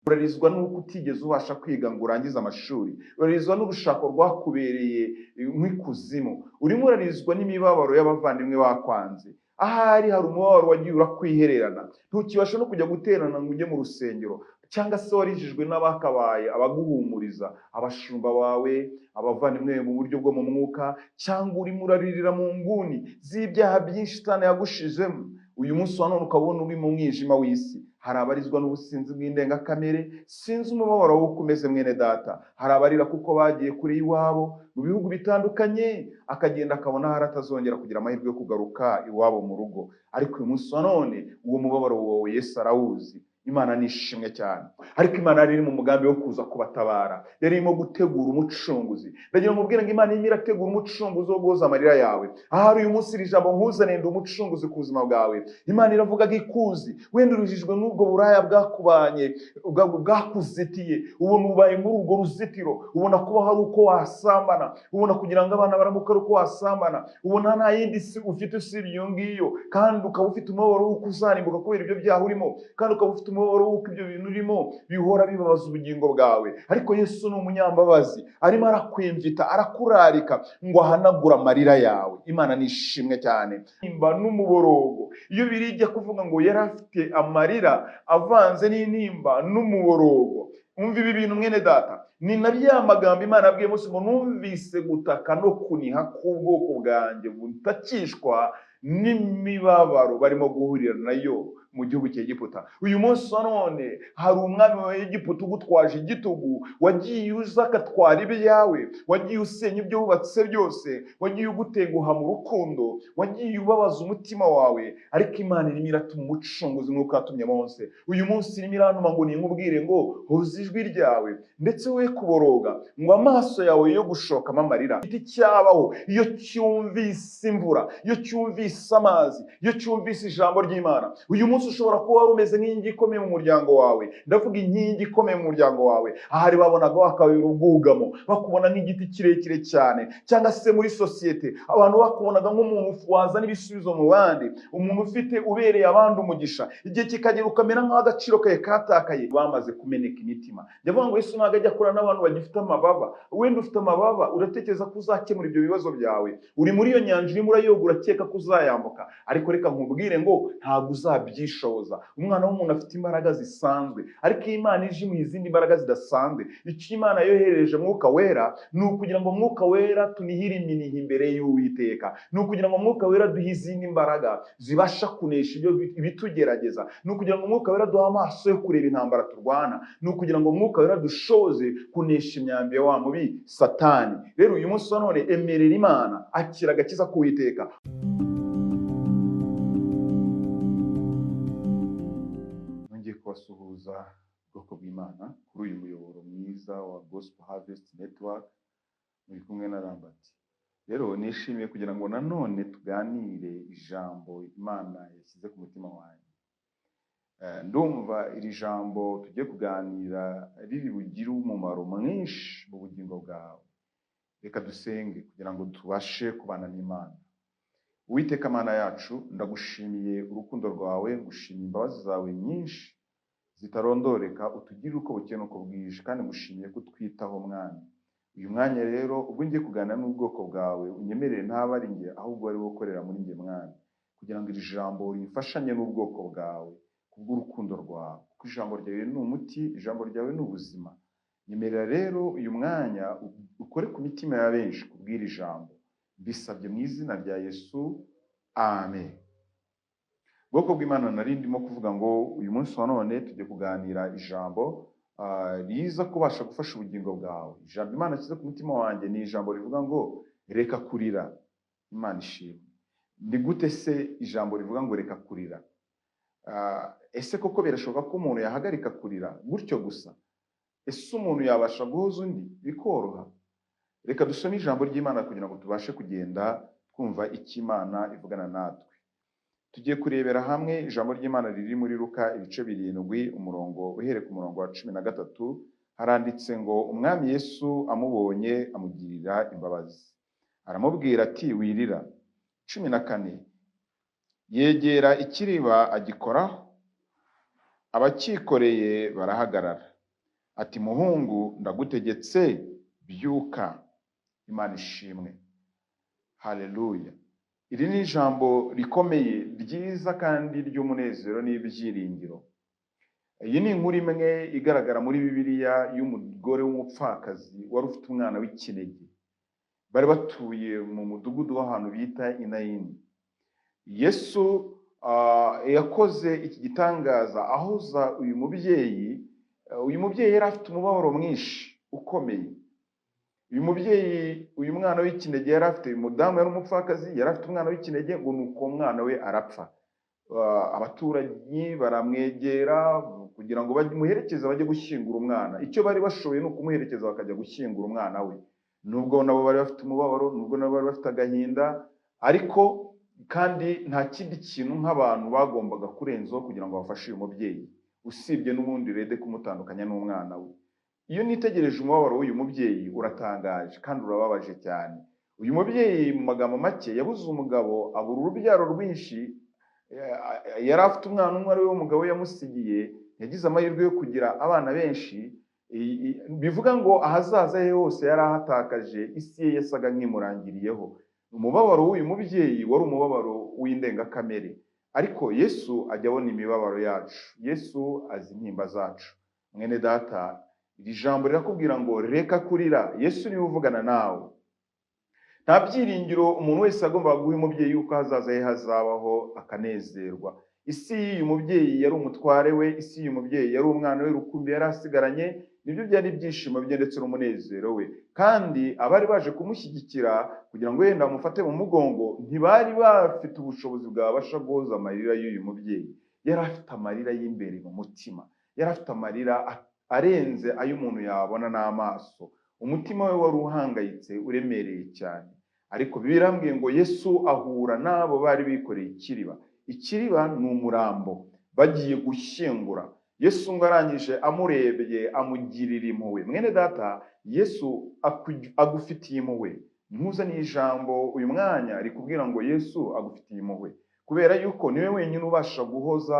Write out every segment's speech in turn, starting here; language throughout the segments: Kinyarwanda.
urarizwa n'uko utigeze ubasha kwiga ngo urangize amashuri, urarizwa n'urushako rwakubereye nk'ikuzimu, urimo urarizwa n'imibabaro y'abavandimwe bakwanze. Ahari hari umubabaro wagiye urakwihererana, ntukibasha no kujya guterana ngo ujye mu rusengero, cyangwa se warijijwe n'abakabaye abaguhumuriza, abashumba bawe, abavandimwe mu buryo bwo mu mwuka, cyangwa urimo uraririra mu nguni z'ibyaha byinshi Satani yagushizemo. Uyu munsi wa none ukabona uri mu mwijima w'isi. Hari abarizwa n'ubusinzi bw'indengakamere, sinzi umubabaro w'uko umeze mwene data. Hari abarira kuko bagiye kure iwabo mu bihugu bitandukanye, akagenda akabona hari atazongera kugira amahirwe yo kugaruka iwabo mu rugo. Ariko uyu munsi wa none uwo mubabaro wowe Yesu arawuzi. Imana nishimwe cyane. Ariko Imana yari iri mu mugambi wo kuza kubatabara, yari irimo gutegura umucunguzi. Ndagira ngo mubwire ngo Imana irimo irategura umucunguzi wo guhoza amarira yawe. Ahari uyu munsi iri jambo nkuzanire ndi umucunguzi ku buzima bwawe. Imana iravuga ko ikuzi, wenda uruhijwe n'ubwo buraya bwakubanye, bwakuzitiye, ubona ubaye muri urwo ruzitiro, ubona kuba hari uko wasambana, ubona kugira ngo abana baramuka ari uko wasambana, ubona nta yindi si ufite usibye iyo ngiyo, kandi ukaba ufite umubabaro w'uko uzarimbuka kubera ibyo byaha urimo, kandi ukaba ufite umubabaro w'uko ibyo bintu urimo bihora bibabaza ubugingo bwawe. Ariko Yesu ni umunyambabazi, arimo arakwimvita, arakurarika ngo ahanagure amarira yawe. Imana nishimwe cyane. Nimba n'umuborogo, iyo birijya kuvuga ngo yari afite amarira avanze n'intimba n'umuborogo, umva ibi bintu mwene data, ni na bya magambo Imana yabwiye Mose ngo numvise gutaka no kuniha k'ubwoko bwanjye butakishwa n'imibabaro barimo guhurira nayo mu gihugu cy'Egiputa. Uyu munsi wa none hari umwami wa Egiputa ugutwaje igitugu, wagiye uza akatwara ibyawe, wagiye usenya ibyo wubatse byose, wagiye ugutenguha mu rukundo, wagiye ubabaza umutima wawe. Ariko Imana irimo iratuma umucunguzi nk'uko yatumye Mose. Uyu munsi irimo irantuma ngo ninkubwire ngo hoza ijwi ryawe, ndetse we kuboroga, ngo amaso yawe yo gushokamo amarira. Igiti cyabaho iyo cyumvise imvura, iyo cyumvise amazi, iyo cyumvise ijambo ry'Imana. Uyu munsi ushobora kuba wari umeze nk'inkingi ikomeye mu muryango wawe. Ndavuga inkingi ikomeye mu muryango wawe. Ahari babonaga wakabera ubwugamo, bakubona nk'igiti kirekire cyane, cyangwa se muri sosiyete abantu bakubonaga nk'umuntu wazana ibisubizo mu bandi, umuntu ufite ubereye abandi umugisha. Igihe kikagera ukamera nk'aho agaciro kawe katakaye, bamaze kumeneka imitima. Ndavuga ngo Yesu ntabwo ajya akorana n'abantu bagifite amababa. Wenda ufite amababa, uratekereza ko uzakemura ibyo bibazo byawe, uri muri iyo nyanja urimo urayoga, urakeka ko uzayambuka. Ariko reka nkubwire ngo ntabwo uzabyishoboza. Umwana w'umuntu afite imbaraga zisanzwe, ariko Imana ije mu izindi mbaraga zidasanzwe. Icyo Imana yohereje Mwuka Wera ni ukugira ngo Mwuka Wera tunihire iminiha imbere y'Uwiteka, ni ukugira ngo Mwuka Wera duhe izindi mbaraga zibasha kunesha ibitugerageza, ni ukugira ngo Mwuka Wera duhe amaso yo kureba intambara turwana, ni ukugira ngo Mwuka Wera dushoze kunesha imyambi ya wa mubi Satani. Rero uyu munsi wa none emerera Imana, akira agakiza k'Uwiteka. Kubasuhuza ubwoko bw'Imana kuri uyu muyoboro mwiza wa Gospel Harvest Network, muri kumwe na Lambert. Rero nishimiye kugira ngo nanone tuganire ijambo Imana yashyize ku mutima wanjye. Ndumva iri jambo tugiye kuganira riri bugire umumaro mwinshi mu bugingo bwawe. Reka dusenge kugira ngo tubashe kubana n'Imana. Uwiteka Mana yacu, ndagushimiye urukundo rwawe, ngushimiye imbabazi zawe nyinshi zitarondoreka, utugirire uko bukeye n'uko bwije, kandi ngushimiye ko utwitaho Mwana. Uyu mwanya rero ubwo ngiye kuganira n'ubwoko bwawe, unyemerere ntaba ari njye ahubwo ari wowe ukorera muri njye Mwana, kugira ngo iri jambo rimfashanye n'ubwoko bwawe kubw'urukundo rwawe, kuko ijambo ryawe ni umuti, ijambo ryawe ni ubuzima. Nyemerera rero uyu mwanya ukore ku mitima ya benshi kubw'iri jambo, bisabye mu izina rya Yesu, amen. Ubwoko bw'Imana, nari ndimo kuvuga ngo uyu munsi wa none tujye kuganira ijambo riza kubasha gufasha ubugingo bwawe. Ijambo Imana yashyize ku mutima wanjye ni ijambo rivuga ngo reka kurira. Imana ishimwe. Ni gute se ijambo rivuga ngo reka kurira? Ese koko birashoboka ko umuntu yahagarika kurira gutyo gusa? Ese umuntu yabasha guhoza undi bikoroha? Reka dusome ijambo ry'Imana kugira ngo tubashe kugenda twumva icyo Imana ivugana natwe. Tugiye kurebera hamwe ijambo ry'Imana riri muri Luka ibice 7, umurongo uhereye ku murongo wa 13. Haranditse ngo umwami Yesu amubonye amugirira imbabazi, aramubwira ati wirira. 14. Yegera ikiriba agikoraho, abakikoreye barahagarara. ati muhungu ndagutegetse byuka. Imana ishimwe. Haleluya. Iri ni ijambo rikomeye ryiza kandi ry'umunezero n'ibyiringiro. Iyi ni inkuru imwe igaragara muri Bibiliya y'umugore w'umupfakazi wari ufite umwana w'ikinege. Bari batuye mu mudugudu w'ahantu bita Inayini. Yesu yakoze iki gitangaza ahoza uyu mubyeyi. Uyu mubyeyi yari afite umubabaro mwinshi ukomeye. Uyu mubyeyi, uyu mwana w'ikinege yari afite, umudamu yari umupfakazi, yari afite umwana w'ikinege, ngo nuko umwana we arapfa. Abaturanyi baramwegera kugira ngo bamuherekeze bajye gushyingura umwana. Icyo bari bashoboye ni ukumuherekeza bakajya gushyingura umwana we. Nubwo nabo bari bafite umubabaro, nubwo nabo bari bafite agahinda, ariko kandi nta kindi kintu nk'abantu bagombaga kurenzaho kugira ngo bafashe uyu mubyeyi, usibye n'ubundi rede kumutandukanya n'umwana we. Iyo nitegereje umubabaro w'uyu mubyeyi uratangaje kandi urababaje cyane. Uyu mubyeyi mu magambo make yabuze umugabo, abura urubyaro rwinshi. Yari afite umwana umwe ari we umugabo yamusigiye. Yagize amahirwe yo kugira abana benshi, bivuga ngo ahazaza he hose yari ahatakaje, isi ye yasaga nk'imurangiriyeho. Umubabaro w'uyu mubyeyi wari umubabaro w'indengakamere, ariko Yesu ajya abona imibabaro yacu. Yesu azi intimba zacu. Mwene data, iri jambo rirakubwira ngo reka kurira, Yesu niwe uvugana nawe. Nta byiringiro umuntu wese agomba guha umubyeyi yuko hazaza he hazabaho akanezerwa. Isi y'uyu mubyeyi yari umutware we, isi y'uyu mubyeyi yari umwana we rukumbi yari asigaranye. Nibyo byari ibyishimo bye ndetse n'umunezero we. Kandi abari baje kumushyigikira kugira ngo yenda bamufate mu mugongo ntibari bafite ubushobozi bwabasha guhoza amarira y'uyu mubyeyi. Yari afite amarira y'imbere mu mutima, yari afite amarira arenze ay'umuntu yabona n'amaso. Umutima we wari uhangayitse, uremereye cyane. Ariko birambwiye ngo Yesu ahura n'abo bari bikoreye ikiriba. Ikiriba ni umurambo bagiye gushyingura. Yesu ngo arangije amurebye amugirira impuhwe. Mwene data, Yesu agufitiye impuhwe. Nkuzaniye ijambo uyu mwanya rikubwira ngo Yesu agufitiye impuhwe, kubera yuko niwe wenyine ubasha guhoza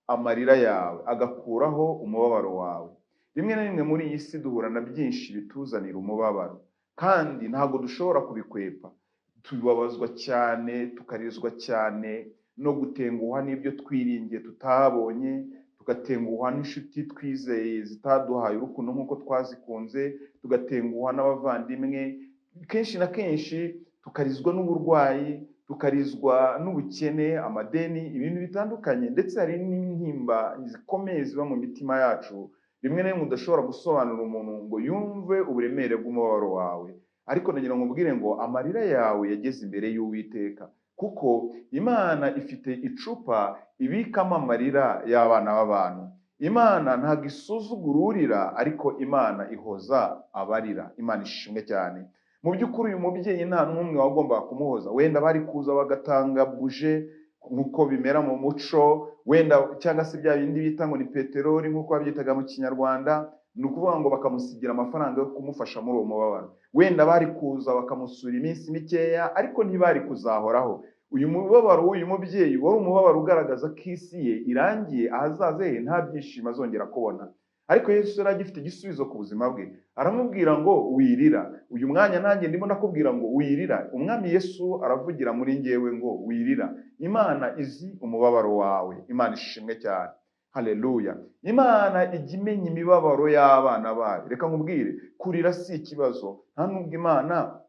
amarira yawe, agakuraho umubabaro wawe. Rimwe na rimwe muri iyi si duhura na byinshi bituzanira umubabaro, kandi ntabwo dushobora kubikwepa. Tubabazwa cyane, tukarizwa cyane no gutenguha n'ibyo twiringiye tutabonye, tugatenguha n'inshuti twizeye zitaduhaye urukundo nk'uko twazikunze, tugatenguha n'abavandimwe. Kenshi na kenshi tukarizwa n'uburwayi, tukarizwa n'ubukene, amadeni, ibintu bitandukanye. Ndetse hari n'intimba zikomeye ziba mu mitima yacu, rimwe na rimwe udashobora gusobanura umuntu ngo yumve uburemere bw'umubabaro wawe. Ariko nagira ngo mbwire ngo amarira yawe yageze imbere y'Uwiteka, kuko Imana ifite icupa ibikamo amarira y'abana b'abantu. Imana ntabwo isuzugura urira, ariko Imana ihoza abarira. Imana ishimwe cyane. Mu by'ukuri uyu mubyeyi nta n'umwe wagombaga kumuhoza. Wenda bari kuza bagatanga buje nk'uko bimera mu muco, wenda cyangwa se bya bindi bita ngo ni peteroli nk'uko babyitaga mu Kinyarwanda. Ni ukuvuga ngo bakamusigira amafaranga yo kumufasha muri uwo mubabaro. Wenda bari kuza bakamusura iminsi mikeya, ariko ntibari kuzahoraho. Uyu mubabaro w'uyu mubyeyi wari umubabaro ugaragaza ko isi ye irangiye, ahazaza he nta byishimo azongera kubona. Ariko Yesu yari agifite igisubizo ku buzima bwe. Aramubwira ngo wirira. Uyu mwanya nanjye ndimo nakubwira ngo wirira. Umwami Yesu aravugira muri njyewe ngo wirira. Imana izi umubabaro wawe. Imana ishimwe cyane. Haleluya. Imana ijya imenya imibabaro y'abana bayo. Reka nkubwire, kurira si ikibazo. Nta nubwo Imana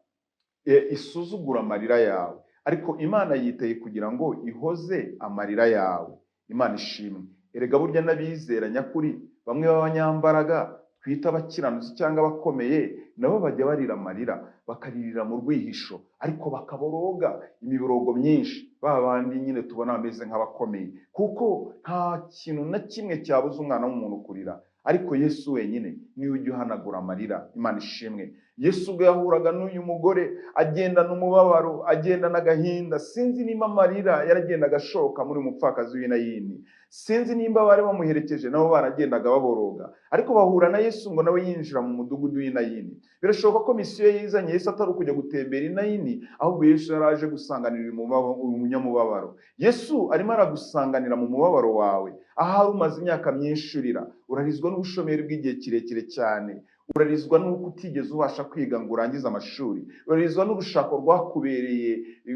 isuzugura amarira yawe, ariko Imana yiteye kugira ngo ihoze amarira yawe. Imana ishimwe. Erega burya n'abizera nyakuri, bamwe b'abanyambaraga twita abakiranutsi cyangwa abakomeye, nabo bajya barira amarira, bakaririra mu rwihisho, ariko bakaboroga imiborogo myinshi. Babandi nyine tubona bameze nk'abakomeye, kuko nta kintu na kimwe cyabuza umwana w'umuntu kurira, ariko Yesu wenyine niwe ujya uhanagura amarira. Imana ishimwe. Yesu ubwo yahuraga n'uyu mugore agendana umubabaro, agendana agahinda. Sinzi nimba amarira yaragendaga ashoka muri umupfakazi w'i Nayini, sinzi nimba bari bamuherekeje nabo baragendaga baboroga, ariko bahura na Yesu ngo nawe yinjira mu mudugudu w'i Nayini. Birashoboka ko misiyo yizanye Yesu atari ukujya gutembera i Nayini, ahubwo Yesu yaraje gusanganira umunyamubabaro. Yesu arimo aragusanganira mu mubabaro wawe. Ahari umaze imyaka myinshi urira, urarizwa n'ubushomeri bw'igihe kirekire cyane, urarizwa n'uko utigeze ubasha kwiga ngo urangize amashuri, urarizwa n'urushako rwakubereye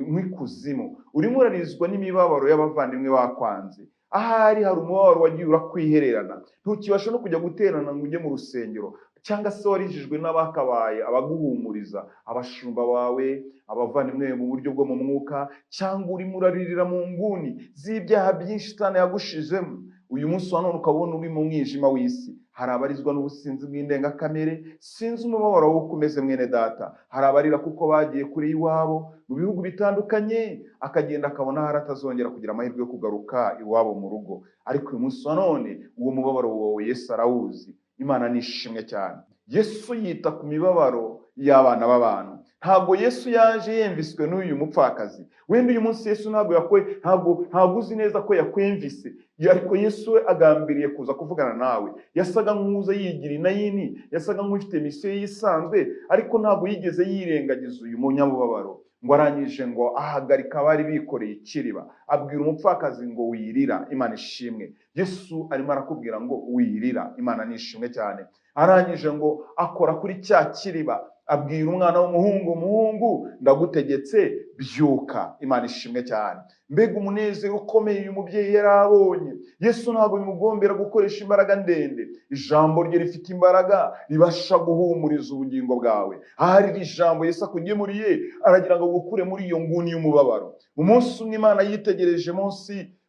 nk'ikuzimu, urimo urarizwa n'imibabaro y'abavandimwe bakwanze. Ahari hari umubabaro wagiye urakwihererana, ntukibasha no kujya guterana ngo ujye mu rusengero, cyangwa se warijijwe n'abakabaye abaguhumuriza, abashumba bawe, abavandimwe mu buryo bwo mu mwuka, cyangwa urimo uraririra mu nguni z'ibyaha byinshi Satani yagushizemo. Uyu munsi wa none ukabona uri mu mwijima w'isi. Hari abarizwa n'ubusinzi bw'indengakamere, sinzi umubabaro w'uko umeze mwene data. Hari abarira kuko bagiye kure iwabo mu bihugu bitandukanye, akagenda akabona hari atazongera kugira amahirwe yo kugaruka iwabo mu rugo. Ariko uyu munsi wa none uwo mubabaro wowe Yesu arawuzi. Imana nishimwe cyane. Yesu yita ku mibabaro y'abana b'abantu. Ntabwo Yesu yaje yemviswe n'uyu mupfakazi. Wenda uyu munsi Yesu ntabwo uzi neza ko yakwemvise, ariko Yesu we agambiriye kuza kuvugana nawe. Yasaga nk'uza yigira i Nayini, yasaga nk'ufite misiyo yisanzwe, ariko ntabwo yigeze yirengagiza uyu munyamubabaro. Ngo arangije ngo ahagarika abari bikoreye ikiriba, abwira umupfakazi ngo wirira. Imana ishimwe. Yesu arimo arakubwira ngo wirira. Imana nishimwe cyane. Arangije ngo akora kuri cya kiriba, abwira umwana w'umuhungu, muhungu ndagutegetse byuka. Imana ishimwe cyane. Mbega umunezero ukomeye uyu mubyeyi yarabonye. Yesu ntabwo bimugombera gukoresha imbaraga ndende. Ijambo rye rifite imbaraga, ribasha guhumuriza ubugingo bwawe. Ahari iri jambo Yesu akugemuriye, aragira ngo gukure muri iyo nguni y'umubabaro. Umunsi umwe Imana yitegereje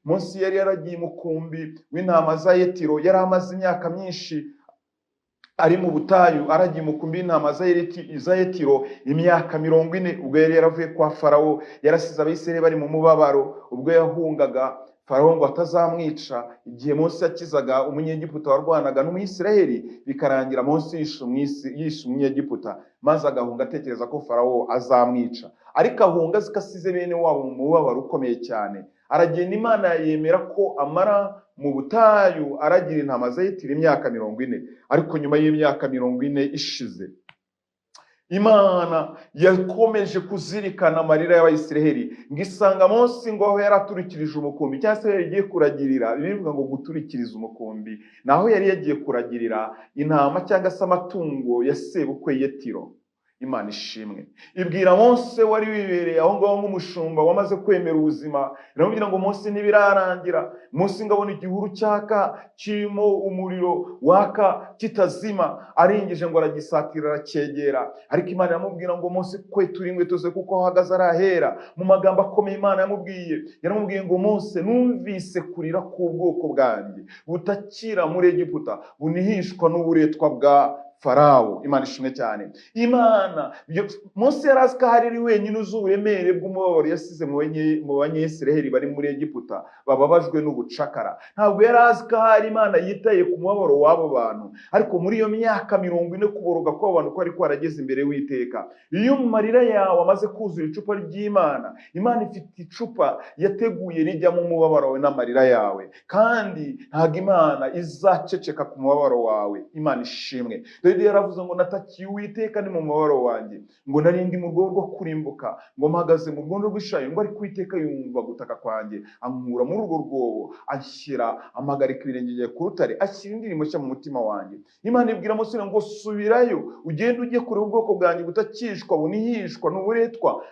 Mose yari yaragiye mukumbi w'intama za Yetiro. Yari amaze imyaka myinshi ari mu butayu, aragiye mukumbi w'intama za Yetiro imyaka 40. Ubwo yari yaravuye kwa Farawo, yarasize Abisirayeli bari mu mubabaro. Ubwo yahungaga Farawo ngo atazamwica, igihe Mose yakizaga umunyegiputa warwanaga n'Umwisirayeli, bikarangira Mose yishe umunyegiputa, maze agahunga atekereza ko Farawo azamwica. Ariko ahunga zikasize bene wabo mu mubabaro ukomeye cyane. Aragenda, Imana yemera ko amara mu butayu aragira intama za Yetiro imyaka 40. Ariko nyuma y'imyaka 40 ishize, Imana yakomeje kuzirikana amarira y'Abayisiraheli, ngo isanga Mose ngo aho yaraturikirije umukumbi, cyangwa se yagiye kuragirira. Bivuga ngo guturikiriza umukumbi, naho yari yagiye kuragirira intama cyangwa se amatungo ya sebukwe Yetiro. Imana ishimwe. Ibwira Mose wari wibereye aho ngaho nk'umushumba wamaze kwemera ubuzima, iramubwira ngo Mose ntibirarangira. Mose ngabona igihuru cyaka kirimo umuriro waka kitazima, aringije ngo aragisatira aracyegera. Ariko Imana iramubwira ngo Mose kwetura inkweto ze kuko aho ahagaze arahera. Mu magambo akomeye Imana yaramubwiye ngo Mose, numvise kurira k'ubwoko bwanjye butakira muri Egiputa, bunihishwa n'uburetwa bwa Farawo. Imana ishimwe cyane. Mose yari azi ko ari wenyine uzi uburemere bw'umubabaro yasize mu Banyesiraheli bari muri Egiputa bababajwe n'ubucakara. Ntabwo yari azi ko hari Imana yitaye ku mubabaro w'abo bantu. Ariko muri iyo myaka 40 kuboroga kw'abo bantu ko ari kwarageze imbere y'Uwiteka. Iyo mu marira yawe amaze kuzura icupa ry'Imana, Imana ifite icupa yateguye rijyamo umubabaro wawe n'amarira yawe, kandi ntabwo Imana izaceceka ku mubabaro wawe. Imana ishimwe. Dawidi yaravuze ngo natakiye Uwiteka ni mu mubabaro wanjye, ngo narindi mu rwobo rwo kurimbuka, ngo mpagaze mu rwondo rw'ishayo, ngo ariko Uwiteka yumva gutaka kwanjye, ankura muri urwo rwobo, amagarika ibirenge ku rutare, ashyira indirimbo nshya mu mutima wanjye. Imana ibwira Mose ngo subirayo, ugende ujye kure ubwoko bwanjye butakishwa bunihishwa n'uburetwa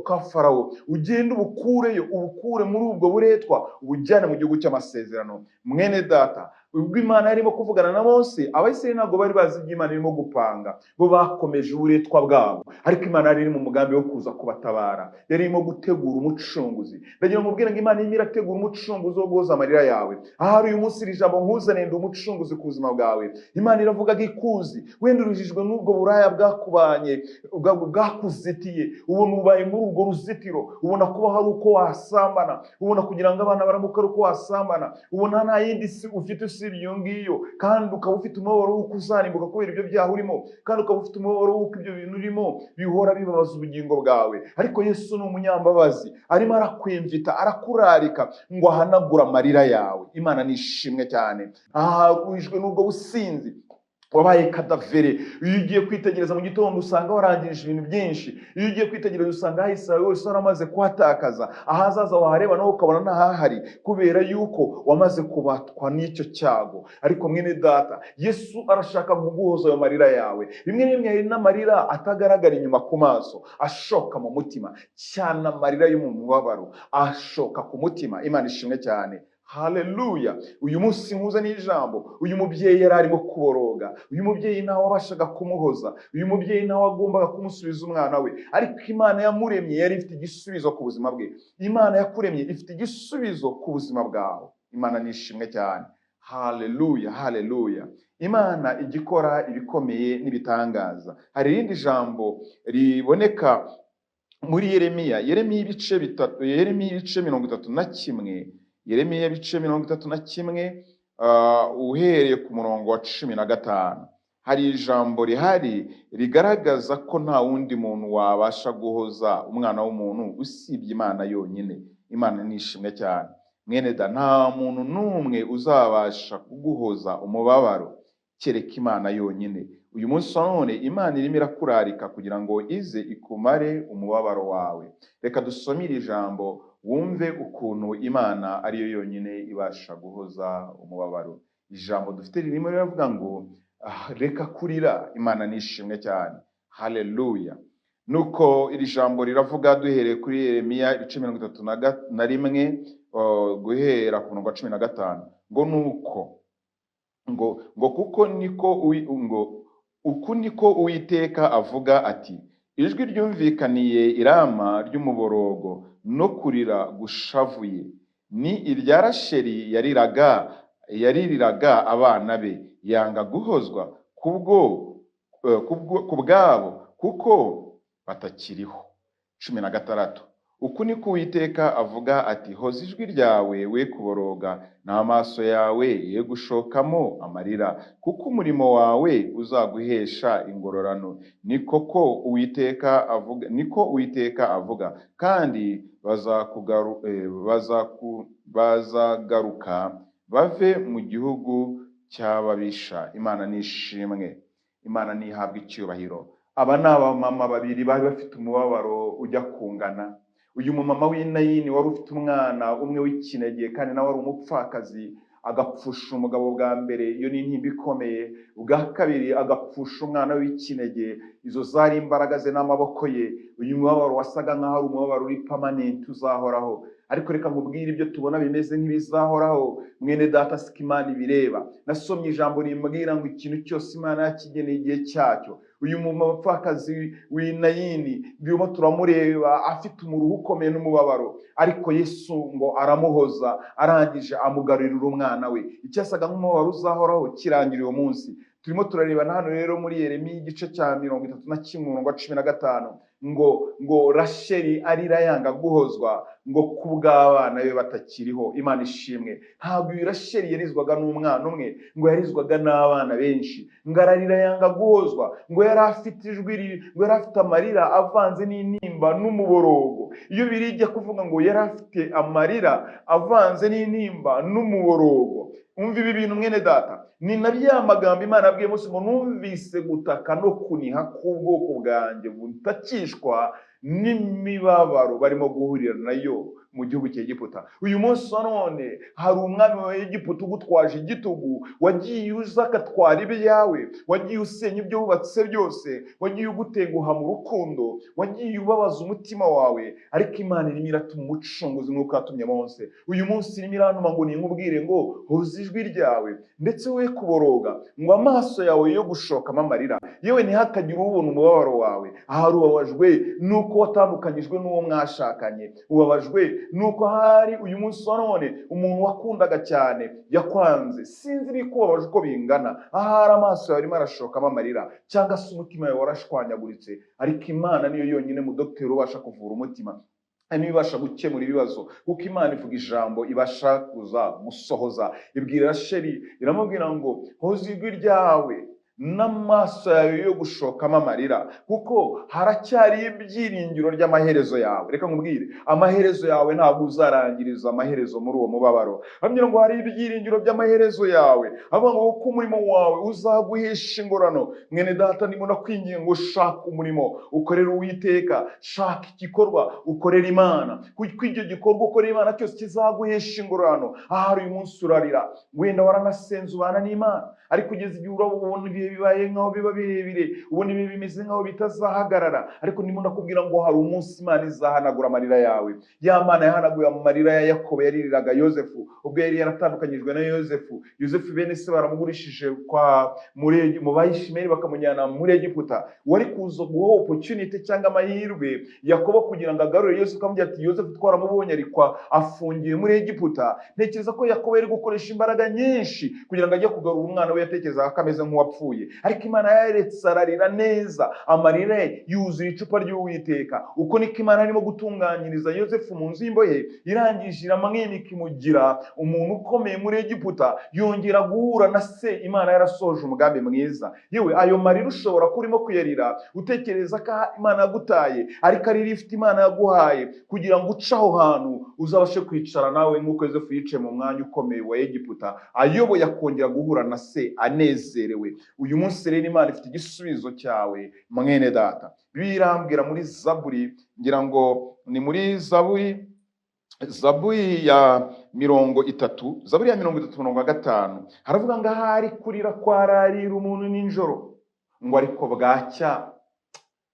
bwa Farawo, ugende ubukure muri ubwo buretwa, ubujyane mu gihugu cy'amasezerano. Mwene data, ubwo Imana yarimo kuvugana na Mose, Abayisiraheli ntabwo bari bazi ibyo Imana irimo gupanga. Bo bakomeje uburetwa bwabo, ariko Imana yari iri mu mugambi wo kuza kubatabara. Yari irimo gutegura umucunguzi. Ndagira ngo mbwire ngo Imana irimo irategura umucunguzi wo guhoza amarira yawe. Ahari uyu munsi iri jambo nkuzanire umucunguzi ku buzima bwawe. Imana iravuga ko ikuzi. Wenda uruhijwe n'ubwo buraya bwakubanye, bwakuzitiye, ubona ubaye muri urwo ruzitiro, ubona kuba hari uko wasambana, ubona kugira ngo abana baramuka ari uko wasambana, ubona nta yindi si ufite usibye iyo ngiyo, kandi ukaba ufite umubabaro w'uko uzarimbuka kubera ibyo byaha urimo, kandi ukaba ufite umubabaro w'uko ibyo bintu urimo bihora bibabaza ubugingo bwawe. Ariko Yesu ni umunyambabazi, arimo arakwimvita, arakurarika ngo ahanagure amarira yawe. Imana nishimwe cyane. Ahahujwe n'ubwo businzi, wabaye kadavere. Iyo ugiye kwitegereza mu gitondo usanga warangirije ibintu byinshi. Iyo ugiye kwitegereza usanga hahise wese waramaze kuhatakaza. Ahazaza wahareba nawe ukabona ntahahari, kubera yuko wamaze kubatwa n'icyo cyago. Ariko mwene data, Yesu arashaka kuguhoza ayo marira yawe. Rimwe na rimwe hari n'amarira atagaragara inyuma ku maso, ashoka mu mutima cyane. Amarira yo mu mubabaro ashoka ku mutima. Imana ishimwe cyane. Haleluya. Uyu munsi nkuza n'ijambo, uyu mubyeyi yari arimo kuboroga, uyu mubyeyi ntawe wabashaga kumuhoza, uyu mubyeyi ntawe wagombaga kumusubiza umwana we, ariko Imana yamuremye yari ifite igisubizo ku buzima bwe. Imana yakuremye ifite igisubizo ku buzima bwawe. Imana nishimwe cyane. Haleluya, haleluya. Imana igikora ibikomeye n'ibitangaza. Hari irindi jambo riboneka muri Yeremiya ibice 31, Yeremiya ibice 31, uhereye ku murongo wa 15. Hari ijambo rihari rigaragaza ko nta wundi muntu wabasha guhoza umwana w'umuntu usibye Imana yonyine. Imana nishimwe cyane. Mwene da, nta muntu n'umwe uzabasha kuguhoza umubabaro kereka Imana yonyine. Uyu munsi none Imana irimo irakurarika kugira ngo ize ikumare umubabaro wawe. Reka dusomire ijambo wumve ukuntu Imana ariyo yonyine ibasha guhoza umubabaro. Ijambo dufite ririmo riravuga ngo reka kurira. Imana nishimwe cyane. Haleluya. Nuko iri jambo riravuga duhereye kuri Yeremiya ibice 31 guhera ku murongo wa 15, ngo nuko ngo kuko niko Uwiteka avuga ati, ijwi ryumvikaniye irama ry'umuborogo no kurira gushavuye, ni irya Rasheli yaririraga abana be, yanga guhozwa kubwabo kuko batakiriho. 16. Uku niko Uwiteka avuga ati, hoza ijwi ryawe we kuboroga, n'amaso yawe ye gushokamo amarira, kuko umurimo wawe uzaguhesha ingororano. Niko Uwiteka avuga, kandi bazagaruka bave mu gihugu cy'ababisha. Imana nishimwe. Imana nihabwa icyubahiro. Aba ni abamama babiri bari bafite umubabaro ujya kungana. Uyu mumama w'Inayini wari ufite umwana umwe w'ikinege, kandi nawe wari umupfakazi, agapfusha umugabo bwa mbere. Iyo ni intimba ikomeye. Ubwa kabiri agapfusha umwana w'ikinege. Izo zari imbaraga ze n'amaboko ye. Uyu mubabaro wasaga nk'aho ari umubabaro uri permanent, uzahoraho. Ariko reka nkubwire, ibyo tubona bimeze nk'ibizahoraho, mwene data, siko Imana ibireba. Nasomye ijambo rimbwira ngo ikintu cyose Imana yakigeneye igihe cyacyo. Uyu mupfakazi w'Inayini birimo turamureba afite umuruho ukomeye n'umubabaro, ariko Yesu ngo aramuhoza, arangije amugarurira umwana we. Icyasaga nk'umubabaro uzahoraho kirangira uwo munsi. Turimo turareba hano rero muri Yeremiya igice cya 31 umurongo wa 15, ngo Rasheli arira yanga guhozwa ngo kubw'abana be batakiriho. Imana ishimwe. Ntabwo uyu Rasheli yarizwaga n'umwana umwe, ngo yarizwaga n'abana benshi. Ngo ararira yanga guhozwa, ngo yari afite ijwi, ngo yari afite amarira avanze n'intimba n'umuborogo. Iyo birijya kuvuga ngo yari afite amarira avanze n'intimba n'umuborogo, umva ibi bintu mwene data, ni na bya magambo Imana yabwiye Mose ngo numvise gutaka no kuniha k'ubwoko bwanjye butakishwa n'imibabaro barimo guhurira nayo mu gihugu cy'Egiputa. Uyu munsi none hari umwami wa Egiputa ugutwaje igitugu, wagiye uza akatwara ibyawe, wagiye usenya ibyo wubatse byose, wagiye ugutenguha mu rukundo, wagiye ubabaza umutima wawe. Ariko Imana irimo iratuma umucunguzi nk'uko yatumye Mose. Uyu munsi irimo irantuma ngo ninkubwire ngo hoza ijwi ryawe, ndetse we kuboroga, ngo amaso yawe yo gushokamo amarira, yewe ntihakagire ubona umubabaro wawe. Ahari ubabajwe nuko watandukanyijwe n'uwo mwashakanye, ubabajwe nuko hari uyu munsi none umuntu wakundaga cyane yakwanze. Sinzi niko ubabajwe uko bingana. Ahari amaso yawe arimo arashokamo amarira, cyangwa se umutima wawe warashwanyaguritse, ariko Imana niyo yonyine mu dogiteri ubasha kuvura umutima. ibasha gukemura ibibazo, kuko Imana ivuga ijambo ibasha kuza gusohoza. Ibwira Rasheli iramubwira ngo hoza ijwi ryawe n'amaso yawe yo gushokamo amarira, kuko haracyari ibyiringiro ry'amaherezo yawe. Reka nkubwire, amaherezo yawe ntabwo uzarangiriza amaherezo muri uwo mubabaro. Bambwira ngo hari ibyiringiro by'amaherezo yawe, avuga ngo uko umurimo wawe uzaguhesha ingorano. Mwene data, ndimo ndakwinginga ngo shaka umurimo ukorera Uwiteka, shaka igikorwa ukorera Imana, kuko icyo gikorwa ukorera Imana cyose kizaguhesha ingorano. Ahari uyu munsi urarira, wenda waranasenze ubana n'Imana, ariko kugeza igihe urabona ibihe bibaye nkaho biba birebire, ubona ibihe bimeze nkaho bitazahagarara. Ariko ndimo ndakubwira ngo hari umunsi Imana izahanagura amarira yawe. Ya Mana yahanaguye amarira ya Yakobo yaririraga Yozefu ubwo yari yaratandukanyijwe na Yozefu. Yozefu bene se baramugurishije mu Bayishimeli bakamujyana muri Egiputa. Wari kuza guha opportunity cyangwa amahirwe Yakobo kugira ngo agarure Yozefu, akamubwira ati Yozefu twaramubonye ariko afungiye muri Egiputa. Ntekereza ko Yakobo yari gukoresha imbaraga nyinshi kugira ngo ajye kugarura umwana we yatekerezaga ko ameze nk'uwapfuye. Ariko Imana yaretse ararira neza, amarira yuzuye icupa ry'Uwiteka. Uko niko Imana arimo gutunganyiriza Yozefu mu nzu y'imbohe, irangije iramwimika imugira umuntu ukomeye muri Egiputa, yongera guhura na se. Imana yarasoje umugambi mwiza. Yewe ayo marira ushobora kurimo kuyarira utekereza ko Imana yagutaye, ariko ari ifite Imana yaguhaye kugira ngo uce aho hantu uzabashe kwicara nawe nk'uko Yozefu yicaye mu mwanya ukomeye wa Egiputa, ayoboye akongera guhura na se anezerewe. Uyu munsi rero Imana ifite igisubizo cyawe mwene data. Birambwira muri Zaburi, ngira ngo ni muri Zaburi ya 30, Zaburi ya 30:5, haravuga ngo ahari kurira kwararira umuntu nijoro, ngo ariko bwacya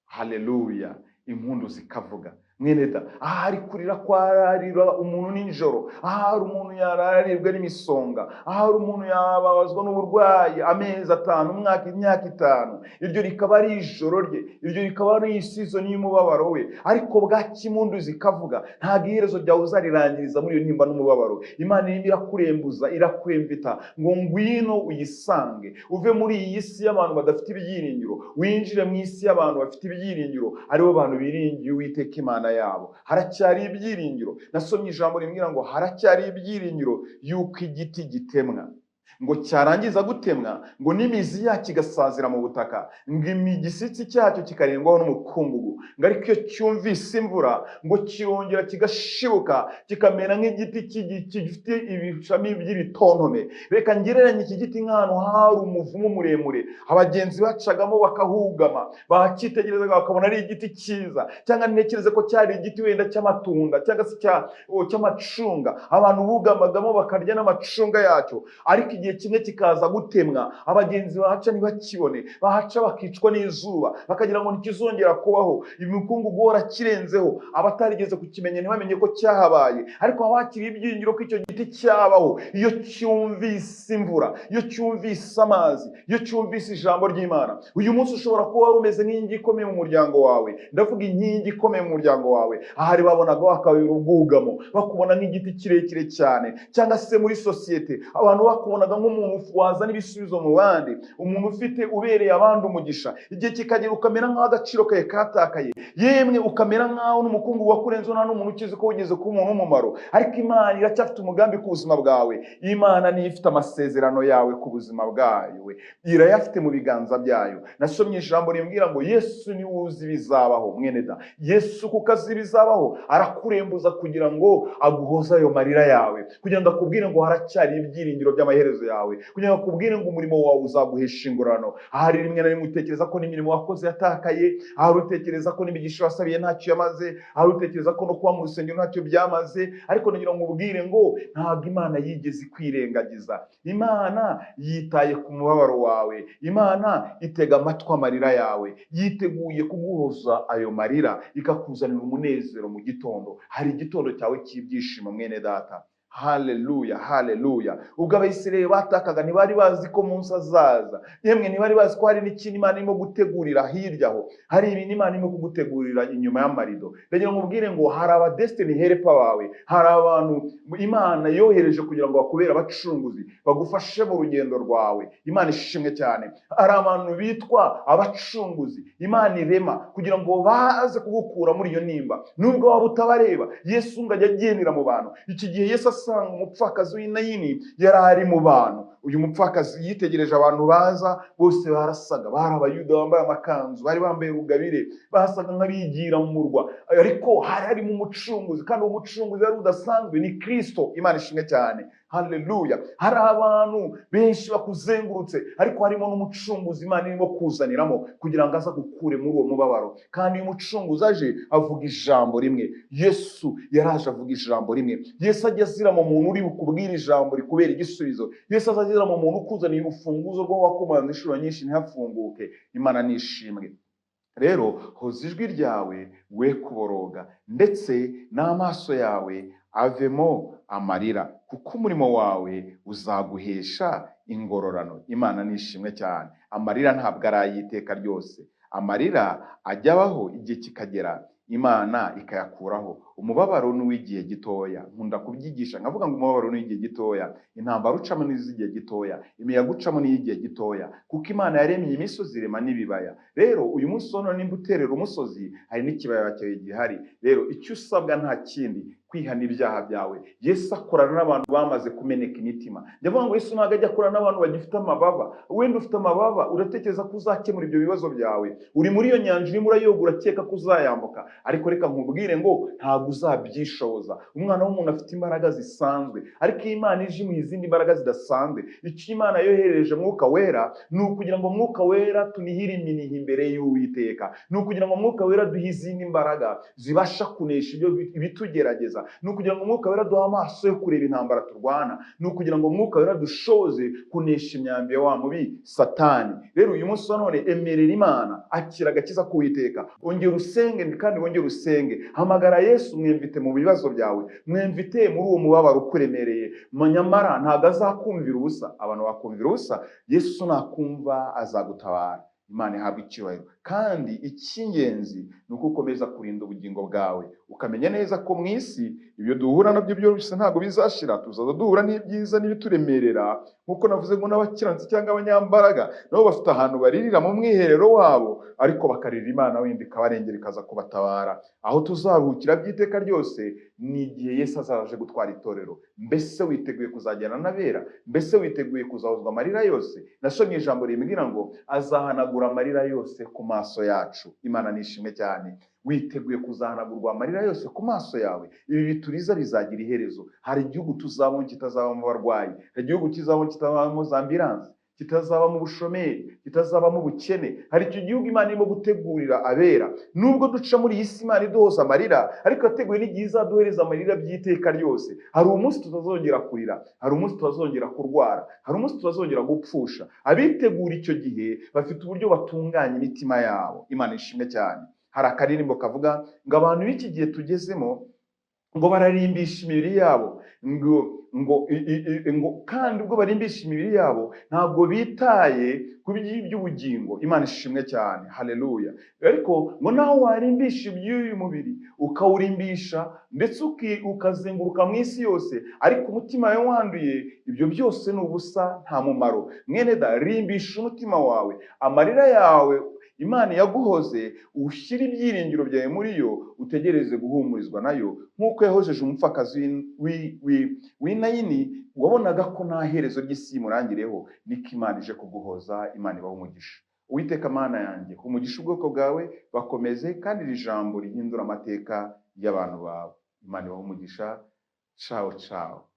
haleluya impundu zikavuga. Mwene da, ahari kurira kwararira umuntu nijoro, ahari umuntu yararirwa n'imisonga, ahari umuntu yababazwa n'uburwayi amezi 5, umwaka, imyaka 5, iryo rikaba ari ijoro rye, iryo rikaba ari season y'umubabaro we, ariko bwacya impundu zikavuga. Nta giherezo ryawe uzarirangiriza muri iyo ntimba n'umubabaro. Imana irimo irakurembuza, irakwemvita ngo ngwino uyisange, uve muri iyi si y'abantu badafite ibyiringiro, winjire mu isi y'abantu bafite ibyiringiro, aribo bantu biringiye Uwiteka Imana yabo. Haracyari ibyiringiro. Nasomye ijambo rimbwira ngo haracyari ibyiringiro yuko igiti gitemwa, ngo cyarangiza gutemwa, ngo n'imizi yacyo igasazira mu butaka, ngo igisitsi cyacyo kikarengwaho n'umukungugu, ngo ariko iyo cyumvise imvura ngo kirongera kigashibuka kikamera nk'igiti gifite ibishami by'ibitontome. Reka ngereranye iki giti nk'ahantu hari umuvumu muremure, abagenzi bacagamo bakahugama, bakitegerezaga bakabona ari igiti cyiza, cyangwa ntekereze ko cyari igiti wenda cy'amatunda cyangwa se cy'amacunga, abantu bugamagamo bakarya n'amacunga yacyo. Ariko igihe kimwe kikaza gutemwa, abagenzi bahaca ntibakibone, bahaca bakicwa n'izuba, bakagira ngo ntikizongera kubaho. Imikungugu warakirenzeho, abatarigeze kukimenya ntibamenye ko cyahabaye, ariko abakiriye ibyiringiro ko icyo giti cyabaho, iyo cyumvise imvura, iyo cyumvise amazi, iyo cyumvise ijambo ry'Imana. Uyu munsi ushobora kuba wari umeze nk'inkingi ikomeye mu muryango wawe. Ndavuga inkingi ikomeye mu muryango wawe, ahari babonaga wakabera ubwugamo, bakubona nk'igiti kirekire cyane, cyangwa se muri sosiyete abantu bakubonaga nk'umuntu wazana ibisubizo mu bandi, umuntu ufite ubereye abandi umugisha. Igihe kikagera ukamera nk'aho agaciro kawe katakaye, yemwe ukamera nk'aho n'umukungu wakurenzeho nta n'umuntu ukizi ko wigeze kuba umuntu w'umumaro. Ariko Imana iracyafite umugambi ku buzima bwawe. Imana niyo ifite amasezerano yawe ku buzima bwawe, irayafite mu biganza byayo. Nasomye ijambo rimbwira ngo Yesu niwe uzi ibizabaho. Mwene da, Yesu kuko azi ibizabaho arakurembuza kugira ngo aguhoze ayo marira yawe, kugira ngo akubwire ngo haracyari ibyiringiro by'amaherezo yawe, kugira ngo akubwire ngo umurimo wawe uzaguhesha ingorano. Ahari rimwe na rimwe utekereza ko n'imirimo wakoze yatakaye, ahari utekereza ko n'imigisha wasabiye ntacyo yamaze, ahari utekereza ko no kuba mu rusengero ntacyo byamaze. Ariko nagira ngo ubwire ngo ntabwo Imana yigeze kwirengagiza. Imana yitaye ku mubabaro wawe, Imana itega amatwi amarira yawe, yiteguye kuguhoza ayo marira, ikakuzanira umunezero mu gitondo. Hari igitondo cyawe cy'ibyishimo mwene data, Haleluya, haleluya. Ubwo Abisirayeli batakaga ntibari bazi ko munsi azaza. Yemwe ntibari bazi ko hari n'ikintu Imana irimo gutegurira hirya aho. Hari ibintu Imana irimo kugutegurira inyuma y'amarido. Ndagira ngo mubwire ngo hari aba destiny helper bawe, hari abantu Imana yohereje kugira ngo bakubere abacunguzi, bagufashe mu rugendo rwawe. Imana ishimwe cyane. Hari abantu bitwa abacunguzi Imana irema kugira ngo baze kugukura muri iyo nimba. Nubwo waba utabareba, Yesu ngo ajya agendera mu bantu. Iki gihe Yesu asanga umupfakazi w'i Nayini yari ari mu bantu. Uyu mupfakazi yitegereje abantu baza, bose barasaga, bari abayuda bambaye amakanzu, bari bambaye rugabire, basaga nk'abigira mu murwa, ariko hari harimo umucunguzi, kandi uwo mucunguzi yari udasanzwe, ni Kristo. Imana ishimwe cyane. Haleluya. Hari abantu benshi bakuzengurutse, ariko harimo n'umucunguzi Imana irimo kuzaniramo kugira ngo aza gukure muri uwo mubabaro. Kandi uyu mucunguzi aje avuga ijambo rimwe. Yesu yaraje avuga ijambo rimwe. Yesu ajya azira mu muntu uri bukubwira ijambo rikubera igisubizo. Yesu azira mu muntu ukuzaniye urufunguzo rwo wakomanze inshuro nyinshi ntihafunguke. Imana nishimwe. Rero hoza ijwi ryawe, we kuboroga, ndetse n'amaso yawe avemo amarira, kuko umurimo wawe uzaguhesha ingororano. Imana nishimwe cyane. Amarira ntabwo ari ay'iteka ryose. Amarira ajya abaho igihe kikagera Imana ikayakuraho. Umubabaro ni uw'igihe gitoya. Nkunda kubyigisha nkavuga ngo umubabaro ni uw'igihe gitoya, intambara ucamo ni iz'igihe gitoya, imiyaga ucamo ni iy'igihe gitoya, kuko Imana yaremye imisozi irema n'ibibaya. Rero uyu munsi none nimba uterera umusozi, hari n'ikibaya cyawe gihari. Rero icyo usabwa nta kindi, kwihana ibyaha byawe. Yesu akorana n'abantu bamaze kumeneka imitima. Ndavuga ngo Yesu ntabwo ajya akorana n'abantu bagifite amababa. Wenda ufite amababa, uratekereza ko uzakemura ibyo bibazo byawe, uri muri iyo nyanja urimo urayoga, urakeka ko uzayambuka, ariko reka nkubwire ngo ntabwo uzabyishoboza. Umwana w'umuntu afite imbaraga zisanzwe, ariko Imana ije mu izindi mbaraga zidasanzwe. Icyo Imana yohereje Mwuka Wera ni ukugira ngo Mwuka Wera tunihire iminiha imbere y'Uwiteka, ni ukugira ngo Mwuka Wera duhe izindi mbaraga zibasha kunesha ibitugerageza, ni ukugira ngo Mwuka Wera duhe amaso yo kureba intambara turwana, ni ukugira ngo Mwuka Wera dushoze kunesha imyambi ya wa mubi Satani. Rero uyu munsi none emerera Imana, akira agakiza k'Uwiteka, ongera usenge kandi wongera usenge. Hamagara Yesu, mwemvite mu bibazo byawe, mwemvite muri uwo mubabaro ukuremereye. Nyamara ntabwo azakumvira ubusa. Abantu bakumvira ubusa, Yesu nakumva azagutabara. Imana ihabwa icyubahiro. Kandi icy'ingenzi ni uko ukomeza kurinda ubugingo bwawe, ukamenya neza ko mu isi ibyo duhura nabyo byose ntabwo bizashira. Tuzaza duhura n'ibyiza n'ibituremerera, nk'uko navuze ngo n'abakiranutsi cyangwa abanyambaraga nabo bafite ahantu baririra mu mwiherero wabo, ariko bakarira Imana wenda ikabarengera ikaza kubatabara. Aho tuzaruhukira by'iteka ryose ni igihe Yesu azaje gutwara itorero. Mbese witeguye kuzajyana n'abera? Mbese witeguye kuzahozwa amarira yose? Nasomye ijambo rimbwira ngo azahanagura amarira yose ku maso yacu. Imana nishimwe cyane. Witeguye kuzahanagurwa amarira yose ku maso yawe? Ibi bituriza bizagira iherezo. Hari igihugu tuzabamo kitazabamo abarwayi, hari igihugu kizabamo kitazabamo za ambulanse, kitazabamo ubushomeri, kitazabamo ubukene. Hari icyo gihugu Imana irimo gutegurira abera. Nubwo duca muri iyi si Imana iduhoza amarira, ariko yateguye n'igihe izaduhereza amarira by'iteka ryose. Hari umunsi tutazongera kurira, hari umunsi tutazongera kurwara, hari umunsi tutazongera gupfusha. Abitegura icyo gihe bafite uburyo batunganya imitima yabo. Imana ishimwe cyane. Hari akaririmbo kavuga ngo abantu b'iki gihe tugezemo ngo bararimbisha imibiri yabo, ngo kandi ubwo barimbisha imibiri yabo ntabwo bitaye ku by'ubugingo. Imana ishimwe cyane. Haleluya. Ariko ngo naho warimbisha iby'uyu mubiri, ukawurimbisha ndetse ukazenguruka mu isi yose, ariko umutima wawe wanduye, ibyo byose ni ubusa, nta mumaro. Mwene da, rimbisha umutima wawe, amarira yawe Imana yaguhoze, ushyira ibyiringiro byawe muri yo, utegereze guhumurizwa nayo, nk'uko yahojeje umupfakazi w'i Nayini wabonaga ko nta herezo ry'isi imurangireho, niko Imana ije kuguhoza. Imana ibahe umugisha. Uwiteka Mana yanjye, umugisha ubwoko bwawe, bakomeze, kandi iri jambo rihindura amateka y'abantu bawe. Imana ibahe umugisha. Ciao ciao.